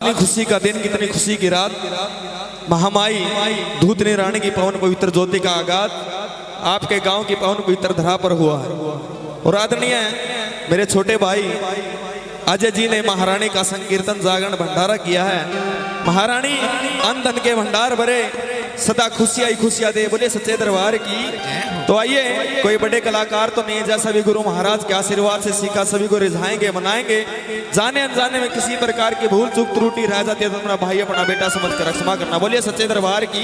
कितनी खुशी का दिन, कितनी खुशी की रात। महामाई धूतनी रानी की पवन पवित्र ज्योति का आगाज आपके गांव की पवन पवित्र धरा पर हुआ है। और आदरणीय मेरे छोटे भाई अजय जी ने महारानी का संकीर्तन जागरण भंडारा किया है। महारानी अन्न धन के भंडार भरे, सदा खुशियां ही खुशियां दे, बोले सच्चे दरबार की। तो आइए, कोई बड़े कलाकार तो नहीं है, जैसा भी गुरु महाराज के आशीर्वाद से सीखा सभी को रिझाएंगे, मनाएंगे। जाने अनजाने में किसी प्रकार की भूल चूक त्रुटि रह जाती है तो अपना भाई अपना बेटा समझ कर क्षमा करना। बोलिए सच्चे दरबार की।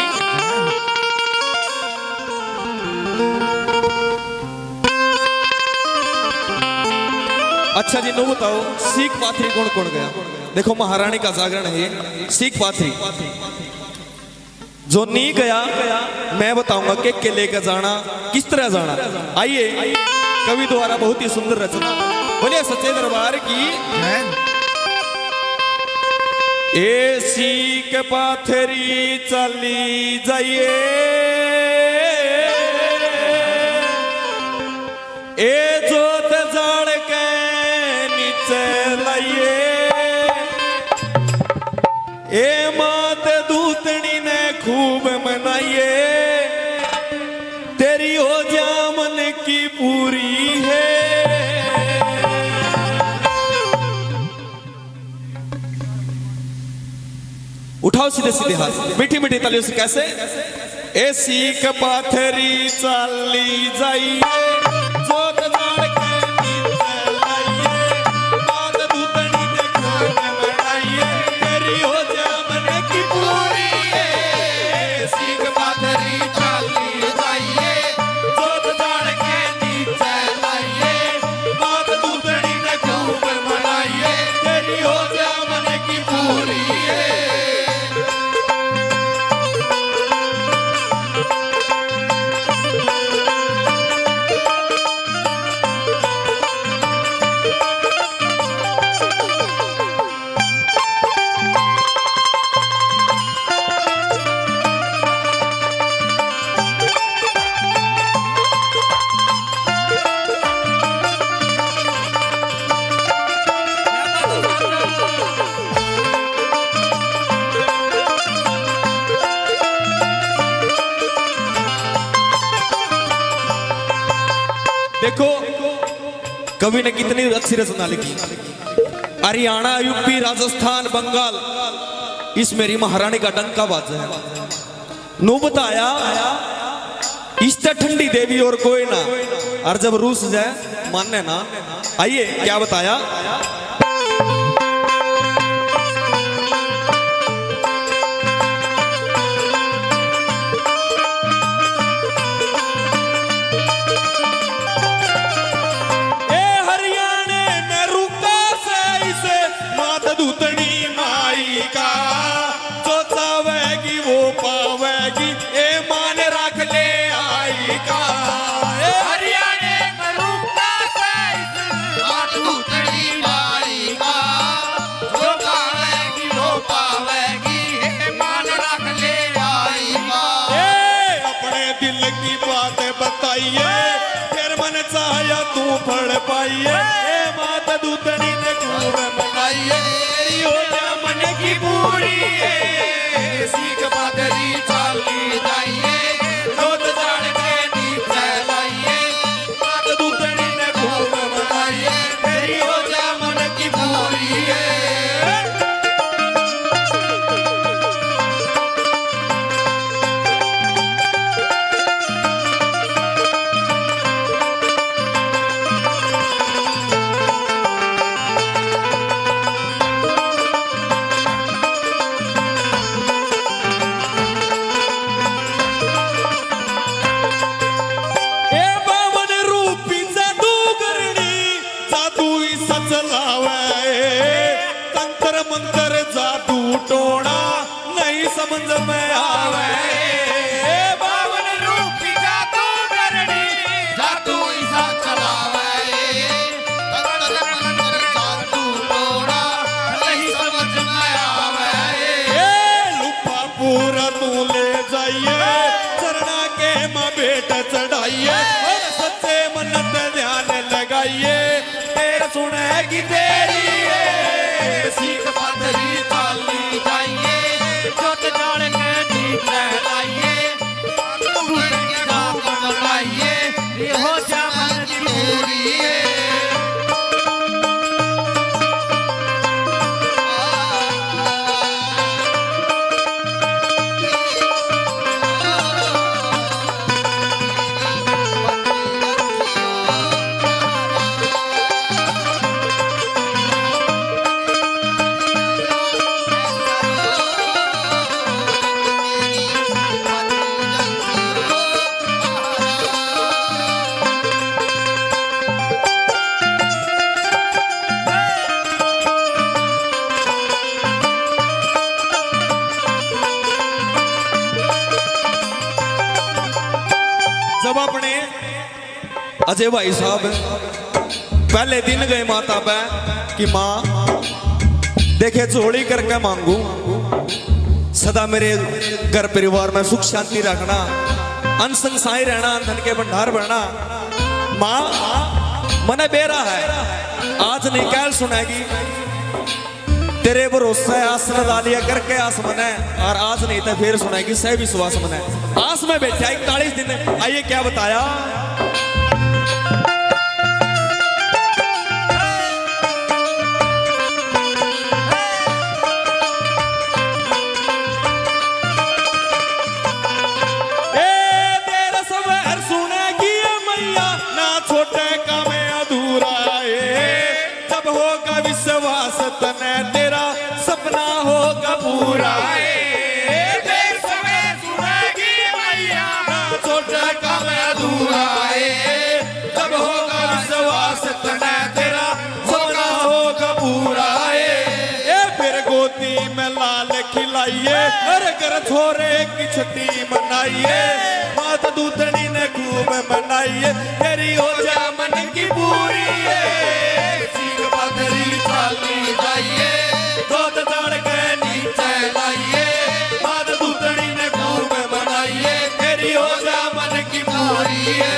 अच्छा जी, नो बताओ सीख पाथरी कौन कौन गया? देखो महारानी का जागरण है, सीख पाथरी जो नहीं गया मैं बताऊंगा के लेकर जाना, किस तरह जाना। आइए, कवि द्वारा बहुत ही सुंदर रचना। बोलिए सच्चे दरबार की। ए सीख पाथरी चली जाइए, ए जोत जड़ के नीचे लाइए, ए मात दूतनी ने खूब मनाइए, तेरी हो जा मन की पूरी है। उठाओ सीधे सीधे हाथ, मीठी मीठी तालियों से। कैसे? ए सीख पाथरी चली जाइए, जोत जड़ के नीचे लाइए, मात दूतनी ने खूब मनाइए, तेरी हो जा मन की पूरी है। सीख पाथरी चली जाइए, जोत जड़ के नीचे लाइए, मात दूतनी ने खूब मनाइए, तेरी हो जा मन की पूरी है। देखो कवि ने कितनी अच्छी रचना लिखी। हरियाणा, यूपी, राजस्थान, बंगाल, इस मेरी महारानी का डंका बाजा है। नो बताया इष्ट ठंडी देवी और कोई ना, और जब रूस जाए मानने ना। आइए, क्या बताया? दूतनी माई का जो चावेगी वो पावेगी, ए मान रख ले आई का। हरियाणे में रूपा से मात दूतनी माई का, जो पावेगी वो पावेगी, हे मान रख ले आई का। ए अपने दिल की बात बताइए, फिर मन चाहे तू पढ़ पाइए, ए मात दूतनी ने खूब मनाइए, तेरी हो जा मन की पूरी है। सीख पाथरी चली जाइए, जोत जड़ के नीचे लाइए, मात दूतनी ने खूब मनाइए, तेरी हो जा मन की पूरी है। मंत्र जादू टोना नहीं समझ में आवे, बावन रूपी जादू करनी, जादू ऐसा चलावे, तंत्र मंत्र जादू टोना नहीं समझ में आवे। लुपा पूरा तू ले जाइए, चरणा के माँ बेटा चढ़ाइए, और सच्चे मन्नत ध्यान लगाइए, तेरा सुनेगी तेरी है। सीख पाथरी चली अब अपने अजय भाई साहब पहले दिन गए माता पे कि माँ देखे झोली करके मांगू, सदा मेरे घर परिवार में सुख शांति रखना, अनसन साई रहना, धन के भंडार भरना। माँ मने बेरा है, आज नहीं कल सुनेगी, तेरे भरोसे आसन डालिया करके आस मने, और आज नहीं तो फिर सुनेगी सह विश्वास मने। आस में बैठा 41 दिन, आइए क्या बताया। तने तेरा सपना होगा पूरा, देर समय सुनेगी मैया ना छोटा काम अधूरा है, जब होगा विश्वास तने तेरा सपना होगा पूरा है। फिर गोदी में लाल खिलाइए, हर घर छोरे की छुट्टी मनाइए, माता दूतनी ने खूब मनाइए, तेरी हो जा मन की पूरी है। चाली जाइए, दूध डाल के नीचे लाइए, माता दूतनी ने खूब बनाइए, तेरी हो जा मन की पूरी है।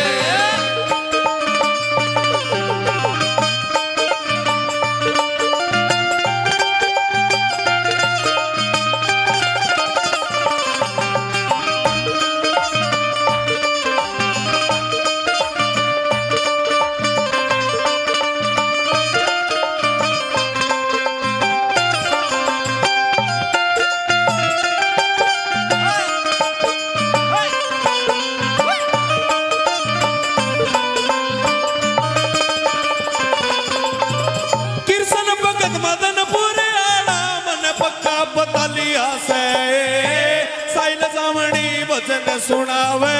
भजन सुनावे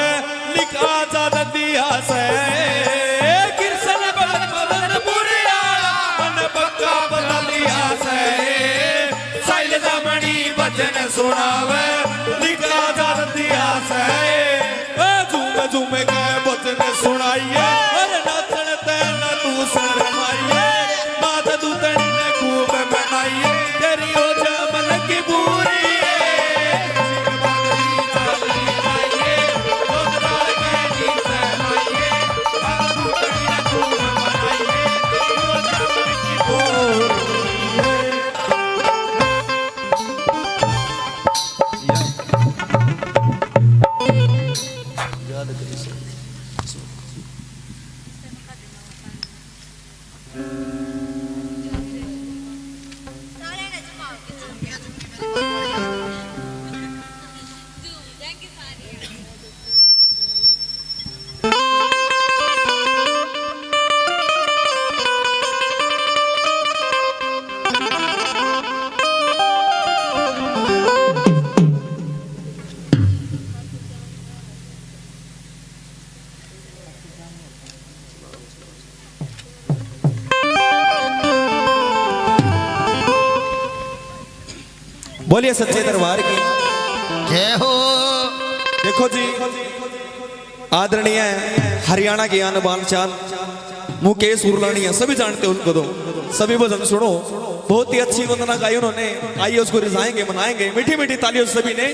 लिखा जा दिया से, कृष्ण बदन पुरियाला मन पक्का बदल दिया से, साइल जमणी भजन सुनावे लिखा जा दिया से। झूम झूम के भजन सुनाइए, अरे नाचन तेना तू शरमाइए, माता दूतनी ने खूब मनाइए, तेरी हो जा मन की पूरी। बोलिए सच्चे दरबार की जय हो। देखो जी, आदरणीय हरियाणा के आन बान चाल मुकेश उर्लानिया सभी जानते हो उनको, तो सभी भजन सुनो, बहुत ही अच्छी वंदना गाई उन्होंने। आइए उसको रिझाएंगे, मनाएंगे, मीठी मीठी तालियों से सभी ने।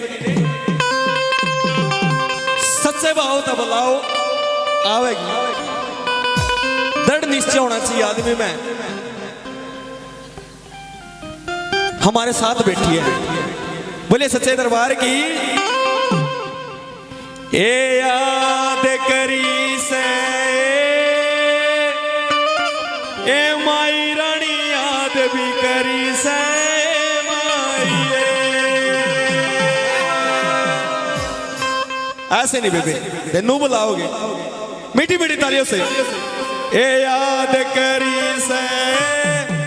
सच्चे भाव तब बुलाओ आवेगी, दृढ़ निश्चय होना चाहिए आदमी में। हमारे साथ बैठी है, बोले सच्चे दरबार की। ए याद करी से ए माई रानी, याद भी करी से माई। ऐसे नहीं बेबे, तेनू बुलाओगे मीठी मीठी तालियों से। ए याद करी से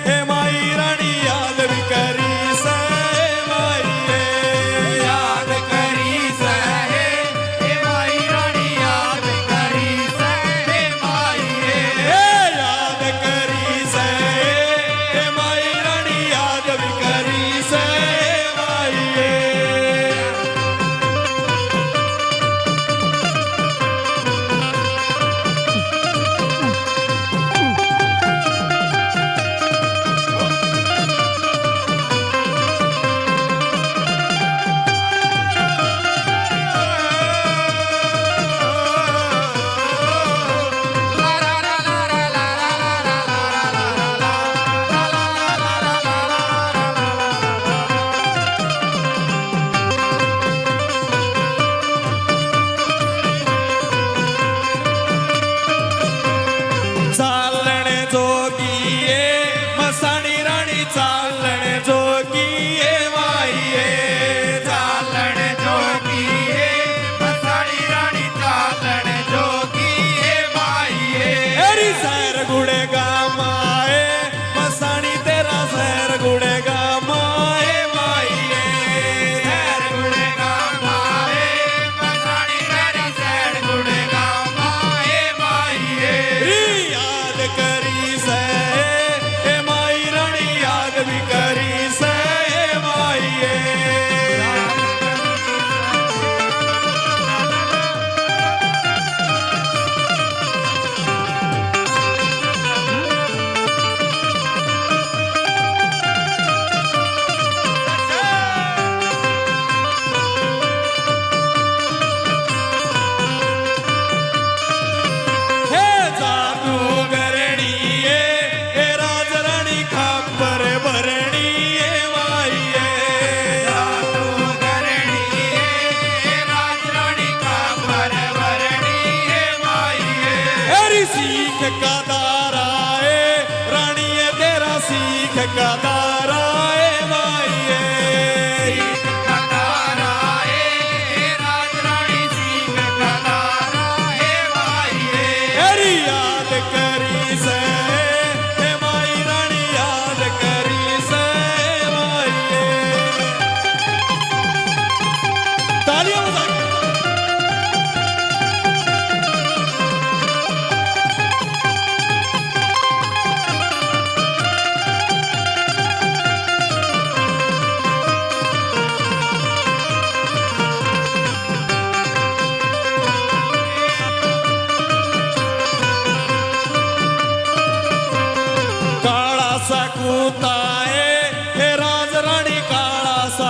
ए माई रानी, याद भी करी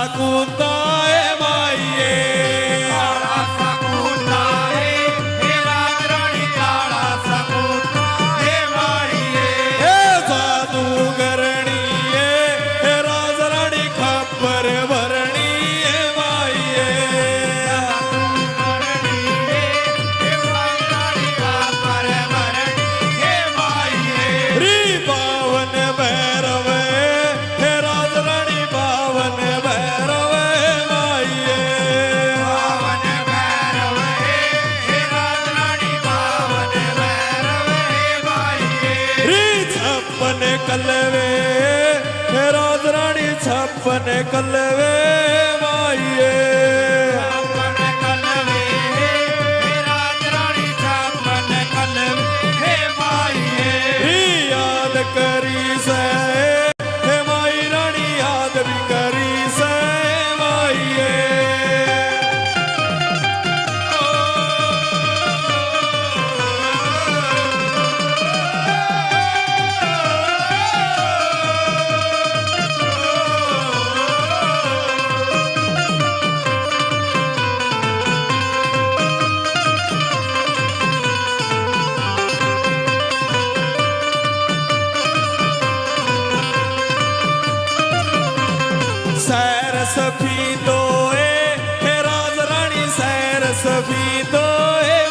सकुता ए माइये काला सपूता है हे राज रानी काला सपूता हे माईए ए जादूगरणी ए राज रानी खबर भरणी ए माइये करणी है हे राज रानी पर मरणी हे माईए री पावन भैरव हे राज रानी पावन भैरव माइये पावन भैरव हे राज रानी पावन भैरव हे माईए री छप्पन कलवे हे राज रानी छप्पन कलवे माइये छप्पन कलवे हे राज रानी छप्पन कलवे हे माईए री याद करी से हे माई रानी याद भी करी से माइये सैर सफी तो हे राज रानी सैर सफी तो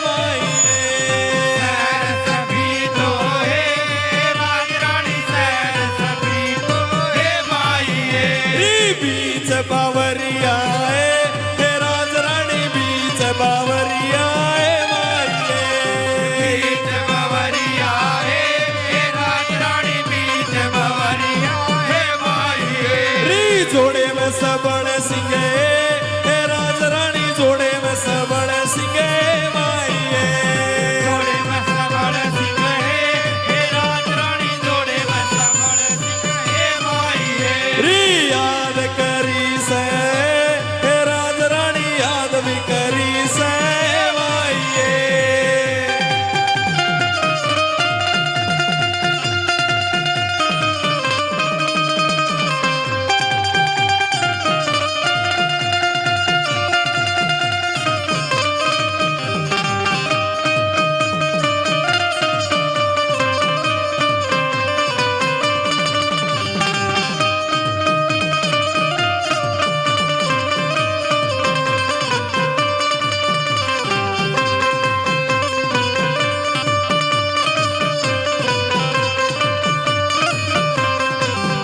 माइये सैर सभी तो हे राज रानी सैर सभी तो हे माईए री बीच बावरिया हे राज रानी बीच बावरिया माइये बीच बवरिया हे राज रानी बीच बवरिया हे माईए री जोड़े में सबड़ सिंगे हे राज रानी जोड़े में सबड़ सिंगे माइये जोड़े में सबड़ सिंह हे राज रानी जोड़े में सबड़ सिंह हे माईए री याद करी से हे राज रानी याद भी करी से माइये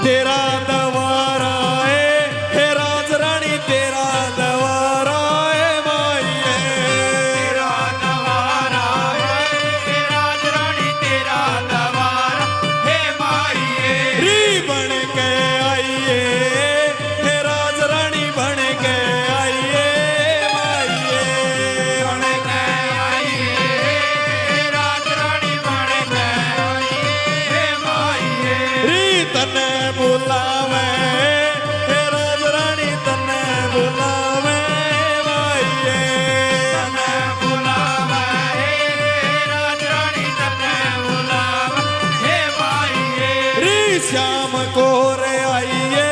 तेरा दवारा हे राज रानी तेरा दवारा माइये तेरा दवारा हे राज रानी तेरा दवारा हे माईए री बन के आइए हे राज रानी बन के आइए माइये बन के आईए हे राज रानी बन के आईए हे माईए री तने बुलावे हे राज रानी तने बुलावे माइये तने बुलावा हे राज रानी तने बुलावा हे माईए री श्याम को रे आइए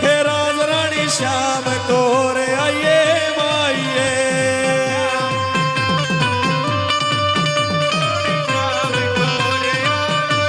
हे राज रानी श्याम को रे आइए माइये राम गोरे आईए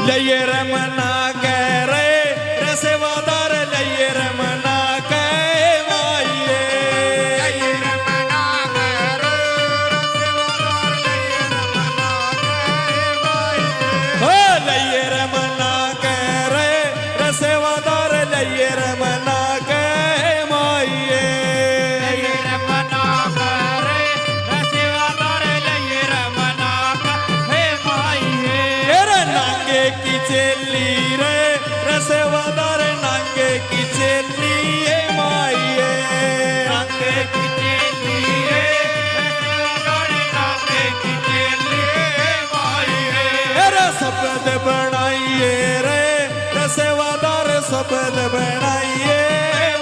लइये रमना कह रे सेवादार लइये रमना कह माइये लइये रमना कर रसवादार लइये रमना कर माईए हो लइये रमना कह रे सेवादार लइये रमना कह माइये लइये रमना कर रसवादार लइये रमना कर हे माईए चेली रे रसेवादार नांगे की चेली ये माइये नांगे की चेली रे रसेवादार नांगे की चेली ये माइये अरे शपथ बनाइए रे रसेवादार शपथ बनाइए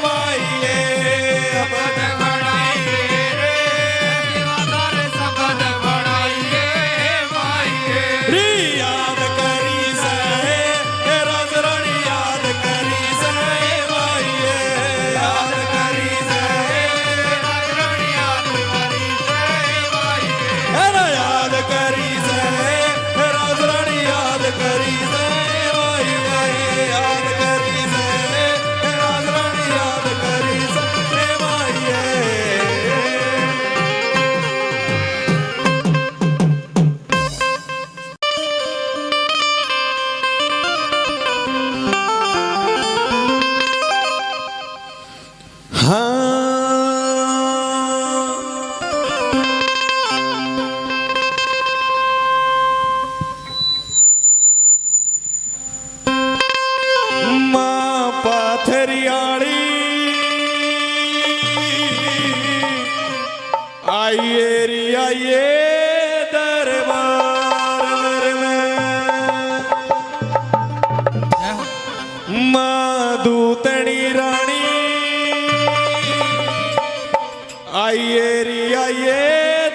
माइये शपथ बनाइए रे रसेवादार शपथ बनाइए माइये री याद करी से राजरानी याद करी से माइये याद करी से राजरानी याद करी से माइये अरे याद करी से राजरानी याद करी से माइये याद करी से राजरानी याद करी से माइये मां पाथरियाड़ी आइए री आइए दरबार में मां दूतनी रानी आइए री आइए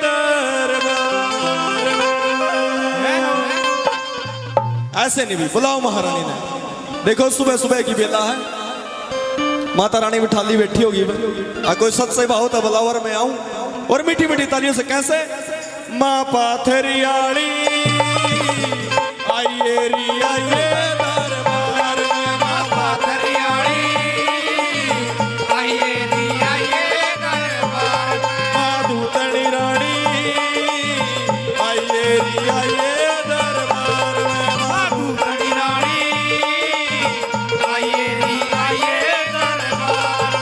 दरबार में ऐसे नहीं भी बुलाओ महारानी ने देखो सुबह सुबह की बेला है माता रानी बिठाली बैठी होगी कोई सच से भाव तो बलावर में आऊं और मीठी मीठी तालियों से कैसे मां पाथरियाड़ी आइए री आइए दरबार में मां पाथरियाड़ी आइए री आइए दरबार मां दूतनी रानी आइए री आइए दरबार में मां दूतनी रानी आइए री आइए दरबार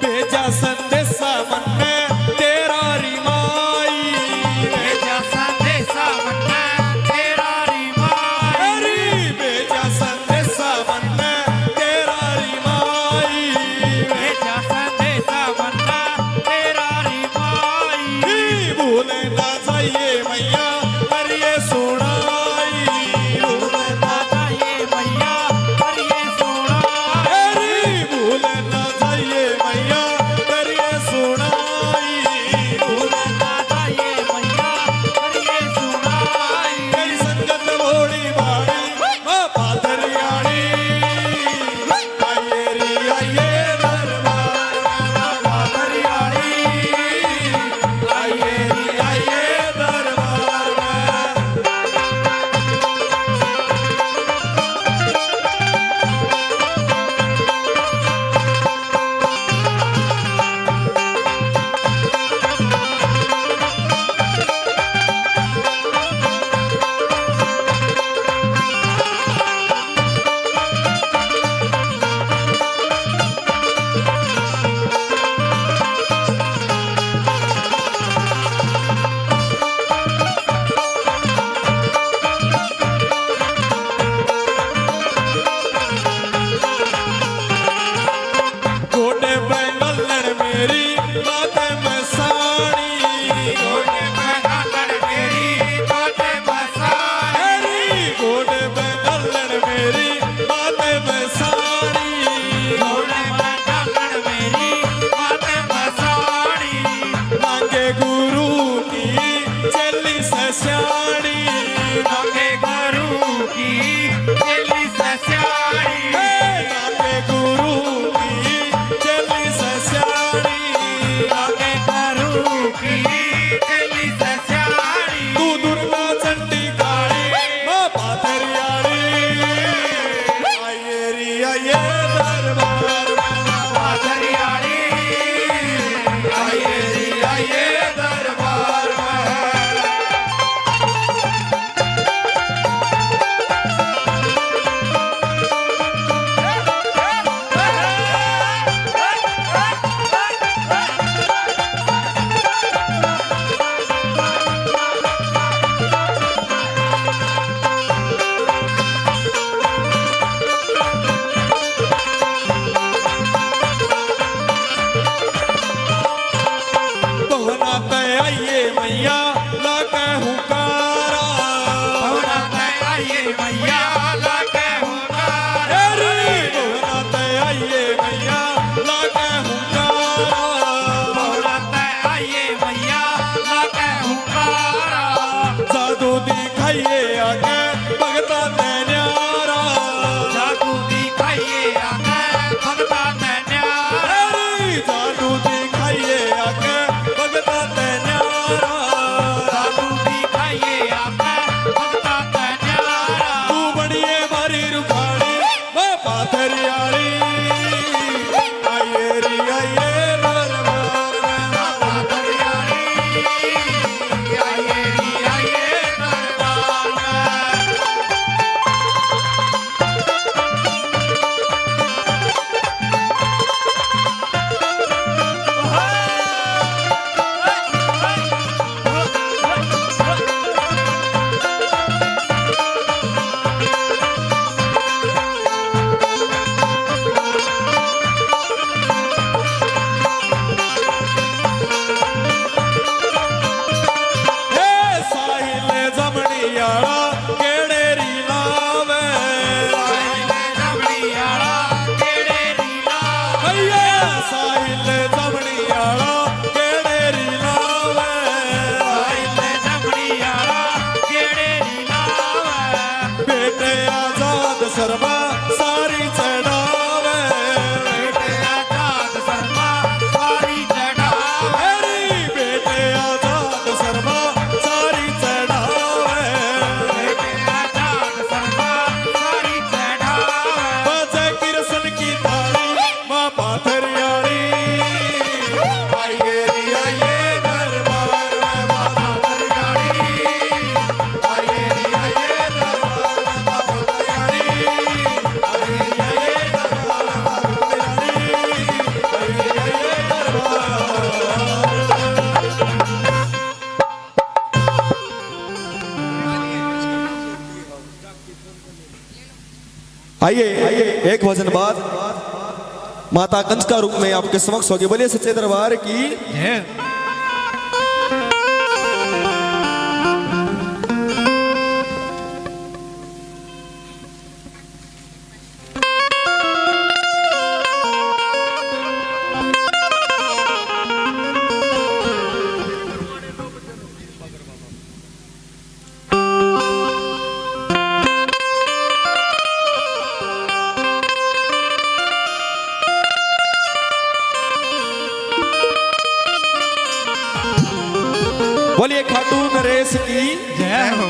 भेजा संदेशा मन में तेरा रिमाई भेजा संदेशा मन में तेरा रिमाई अरे भेजा संदेशा मन में तेरा रिमाई भेजा संदेशा मन में तेरा रिमाई भूले ना जाइए मैया करिए सुनाई भूले ना जाइए मैया करिए सुनाई अरे भूले ना जाइए मैया करिए सुनाई भूले ना जाइए मैया करिए सुनाई कई संगत मोड़ी बाड़ी मां पाथरियाड़ी आइए री आइए दरबार में मां पाथरियाड़ी आइए री आइए दरबार में गोडे बैंगलन मेरी बातें में साड़ी गोटे में गागड़ मेरी बातें बसाई गोडे बैंगलन मेरी बातें में साड़ी गोटे में गागड़ मेरी बातें बसाई मांगे गुरु की चली सस्याड़ी मांगे गुरु की चली सस्याड़ी मांगे गुरु की चली सस्याड़ी मांगे गुरु की चली सस्याड़ी तू दुर्गा चंडी काली मां पाथरियाड़ी शर्मा सारी चढ़ावे बेटे आजाद शर्मा सारी चढ़ावे मेरी बेटे आजाद शर्मा सारी चढ़ावे बेटे आजाद शर्मा सारी चढ़ावे बाजे कृष्ण की थाली माँ पाथर यारी आइए दरबार में माता दरियाड़ी आइए दरबार में माता दरियाड़ी आइए एक भजन बाद माता कंस का रूप में आपके समक्ष होगी। बोलिए सच्चे दरबार की जय बोलिए खाटू नरेश की जय हो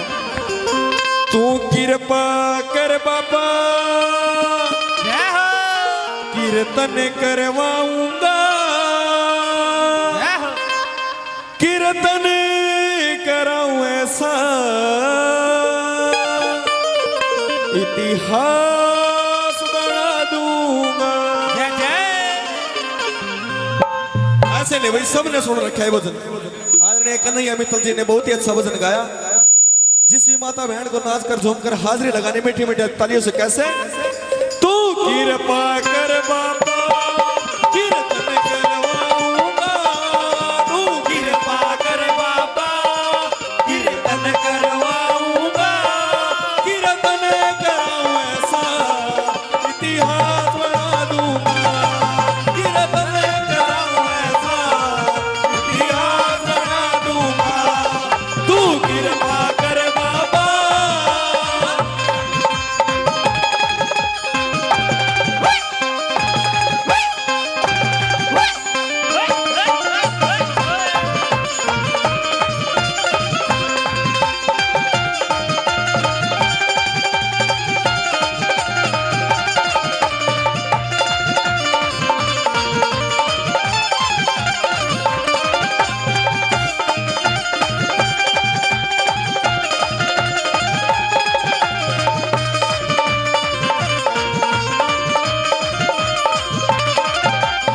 तू कृपा कर बाबा जय हो कीर्तन करवाऊंगा जय हो कीर्तन कराऊं ऐसा इतिहास बना दूंगा। जय जय ऐसे नहीं भाई, सबने सुन रखा है भजन। आदरणीय कन्हैया मित्तल जी ने बहुत ही अच्छा भजन गाया। जिस भी माता बहन को नाच कर झूम कर हाजिरी लगाने मीठी मीठी तालियों से कैसे तू कृपा कर बाबा कीर्तन करवाऊंगा तू कृपा कर बाबा कीर्तन करवाऊंगा कीर्तन कराऊं ऐसा इतिहास बना दूंगा कीर्तन कराऊं ऐसा इतिहास बना दूंगा तू कृपा कर बाबा।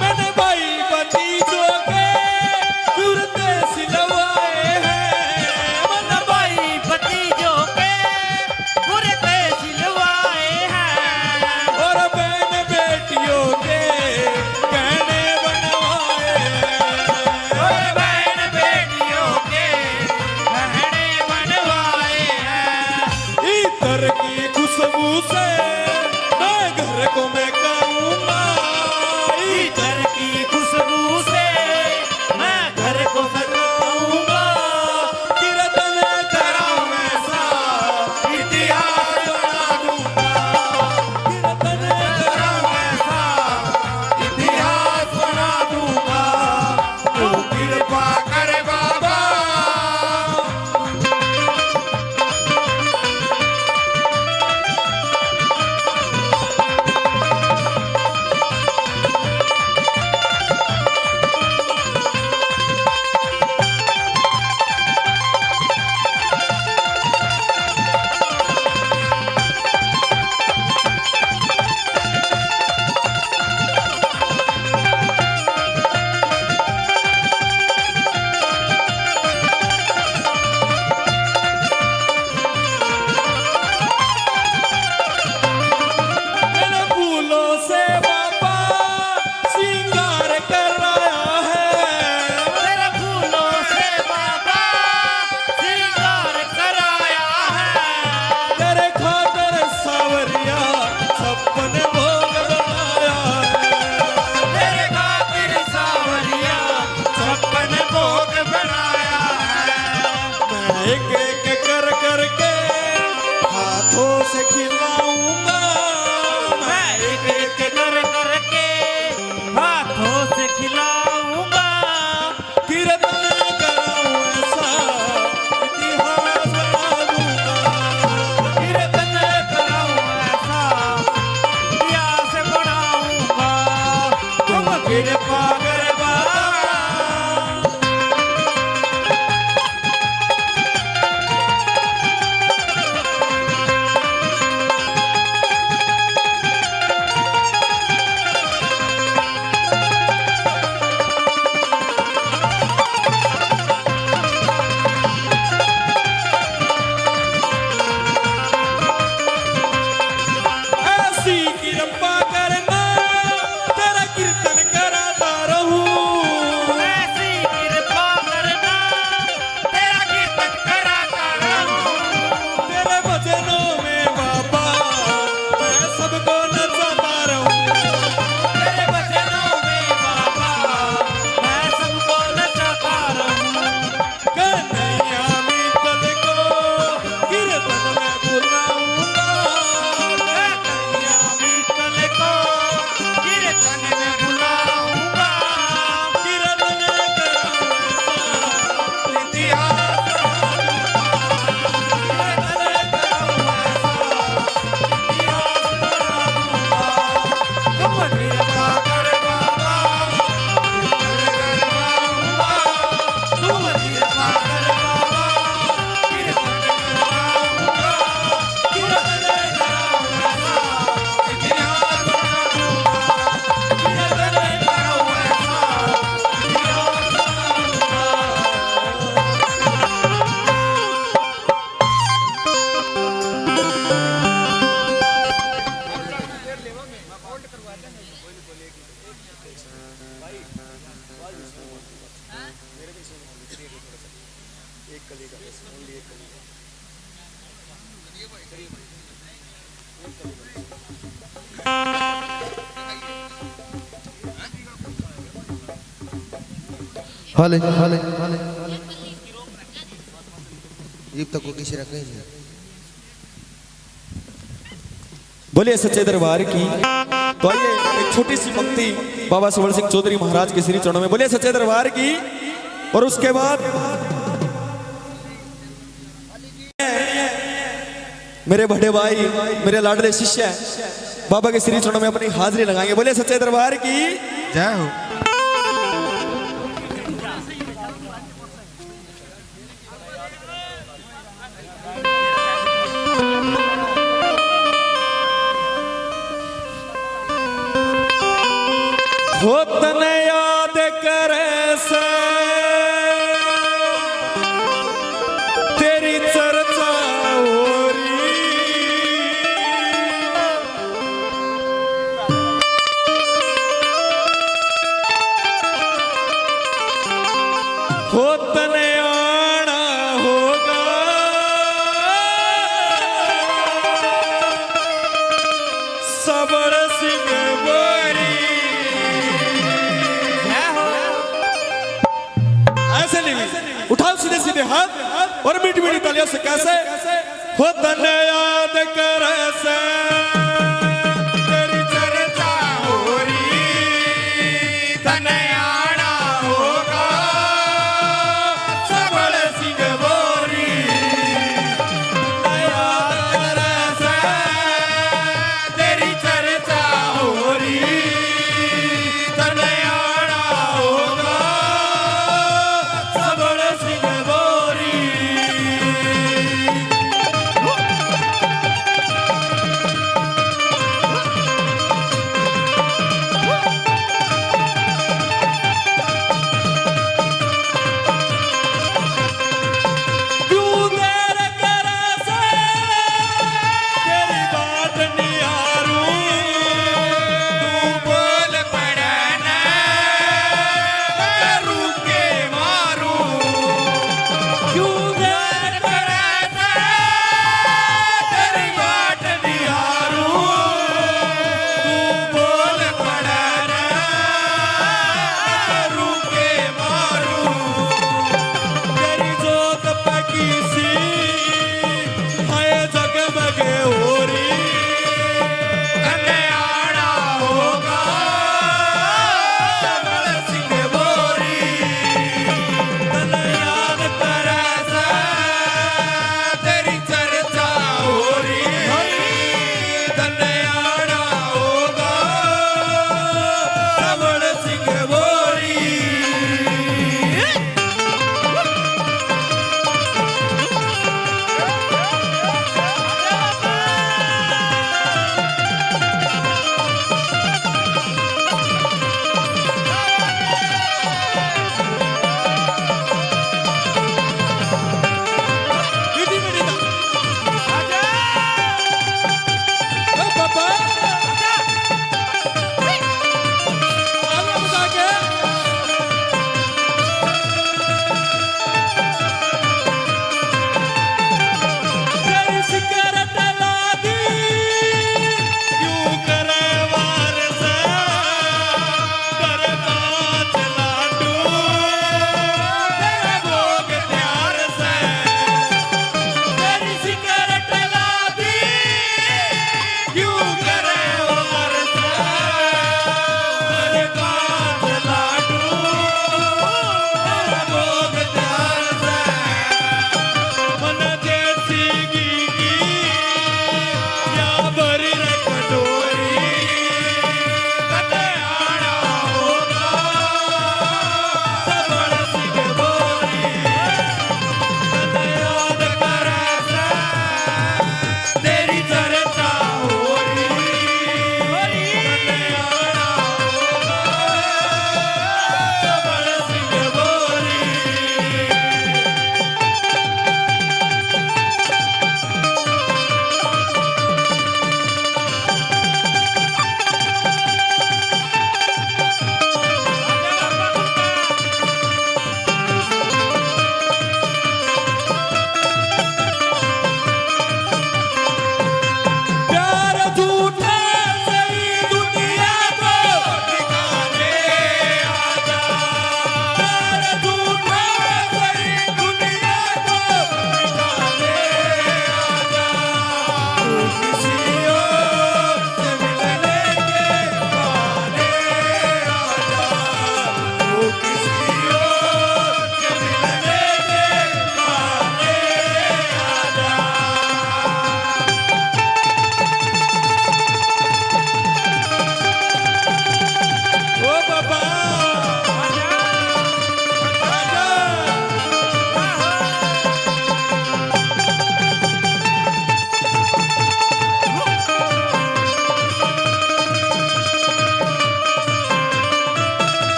मैंने भाई भतीजों के कुर्ते सिलवाए हैं मैंने भाई भतीजों के कुर्ते सिलवाए हैं और बहन बेटियों के गहने बनवाए हैं और बहन बेटियों के गहने बनवाए हैं इतर की खुशबू से मैं घर को महकाऊंगा इतर की खुशबू से मैं घर को सजाऊंगा कीर्तन कराऊं ऐसा इतिहास बना दूंगा कीर्तन कराऊं ऐसा इतिहास बना दूंगा तू कृपा कर बाबा मैंने फूलों से बाबा श्रृंगार कराया है तेरे फूलों से बाबा श्रृंगार कराया है तेरे खातर सावरिया छप्पन भोग बनाया है तेरे खातिर सावरिया छप्पन भोग बनाया है मैं एक एक कर करके हाथों से खिलाऊंगा हाले हाले ये तक को किसी रखे नहीं। बोलिए सच्चे दरबार की। तो आइए एक छोटी सी पंक्ति बाबा सवल सिंह चौधरी महाराज के श्री चरणों में, बोलिए सच्चे दरबार की। और उसके बाद मेरे बड़े भाई, मेरे लाडले शिष्य बाबा के श्री चरणों में अपनी हाजिरी लगाएंगे। बोलिए सच्चे दरबार की जय हो। हो तने याद करे से तेरी चर्चा हो रही, हो तने आना होगा सबड़ सिंह बोरी। ऐसे नहीं, उठाओ सीधे सीधे हाथ और मीठी मीठी तालियों से कैसे हो तने याद कर से तेरी चर्चा हो रही, तने आना होगा सबड़ सिंह बोरी। याद कर से तेरी चर्चा हो रही, तने आना होगा सबड़ सिंह बोरी।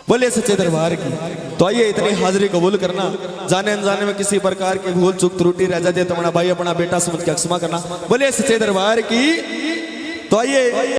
बोले सच्चे दरबार की। तो आइए इतनी हाजिरी कबूल करना, जाने अनजाने में किसी प्रकार की भूल चूक त्रुटि रह जाती है तो हमारा भाई अपना बेटा समझ के क्षमा करना। बोले सच्चे दरबार की। तो आइए